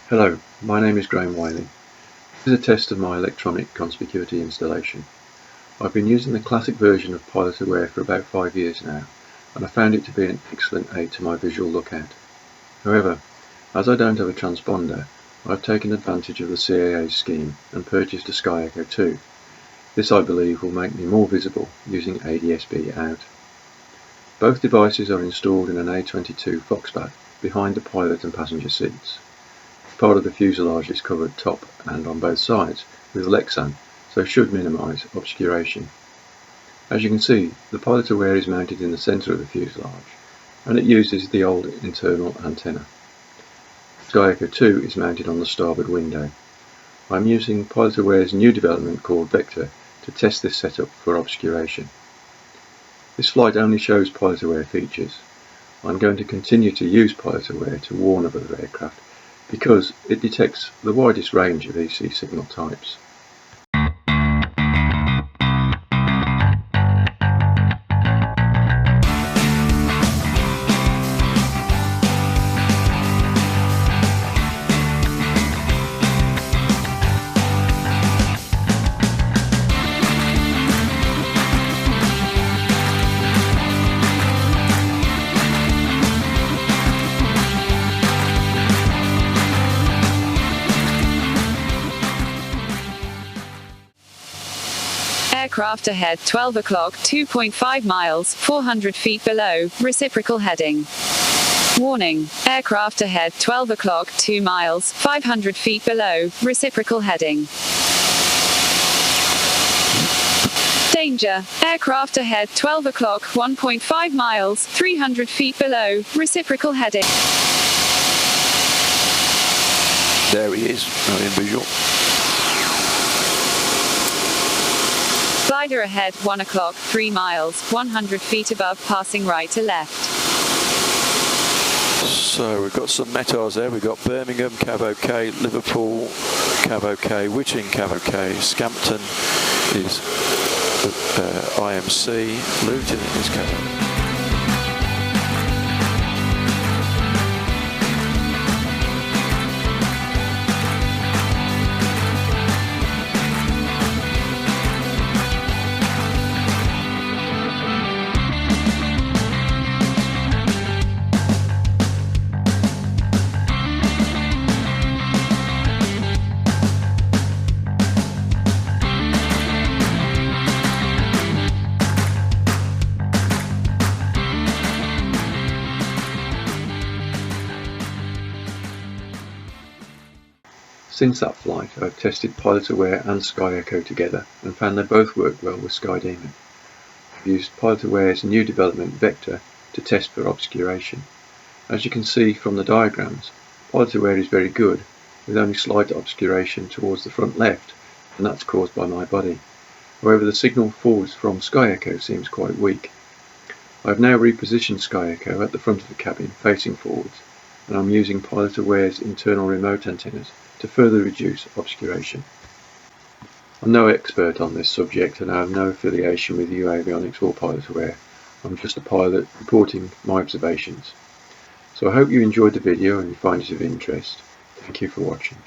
Hello, my name is Graham Wiley. This is a test of my electronic conspicuity installation. I've been using the classic version of Pilot Aware for about 5 years now, and I found it to be an excellent aid to my visual lookout. However, as I don't have a transponder, I've taken advantage of the CAAs scheme and purchased a A22. This, I believe, will make me more visible using ADS-B out. Both devices are installed in an A22 Foxbat behind the pilot and passenger seats. Part of the fuselage is covered top and on both sides with LEXAN, so should minimise obscuration. As you can see, the Pilot Aware is mounted in the centre of the fuselage, and it uses the old internal antenna. Sky 2 is mounted on the starboard window. I am using Pilot Aware's new development called Vector to test this setup for obscuration. This flight only shows Pilot Aware features. I am going to continue to use Pilot Aware to warn of other aircraft because it detects the widest range of EC signal types. Aircraft ahead 12 o'clock 2.5 miles 400 feet below, reciprocal heading. Warning, aircraft ahead 12 o'clock 2 miles 500 feet below, reciprocal heading. Danger, aircraft ahead 12 o'clock 1.5 miles 300 feet below, reciprocal heading. There he is, not in visual. Glider ahead 1 o'clock 3 miles 100 feet above, passing right to left. So we've got some METARs there. We've got Birmingham, Cav OK, Liverpool, Cav OK, Witching, Cav OK, Scampton is IMC, Luton is Cav OK. Since that flight, I've tested Pilot Aware and Sky Echo together and found they both work well with Sky Demon. I've used Pilot Aware's new development Vector to test for obscuration. As you can see from the diagrams, Pilot Aware is very good, with only slight obscuration towards the front left, and that's caused by my body. However, the signal forwards from Sky Echo seems quite weak. I've now repositioned Sky Echo at the front of the cabin, facing forwards, and I'm using Pilot Aware's internal remote antennas to further reduce obscuration. I'm no expert on this subject and I have no affiliation with Avionics or Pilot Aware. I'm just a pilot reporting my observations. So I hope you enjoyed the video and you find it of interest. Thank you for watching.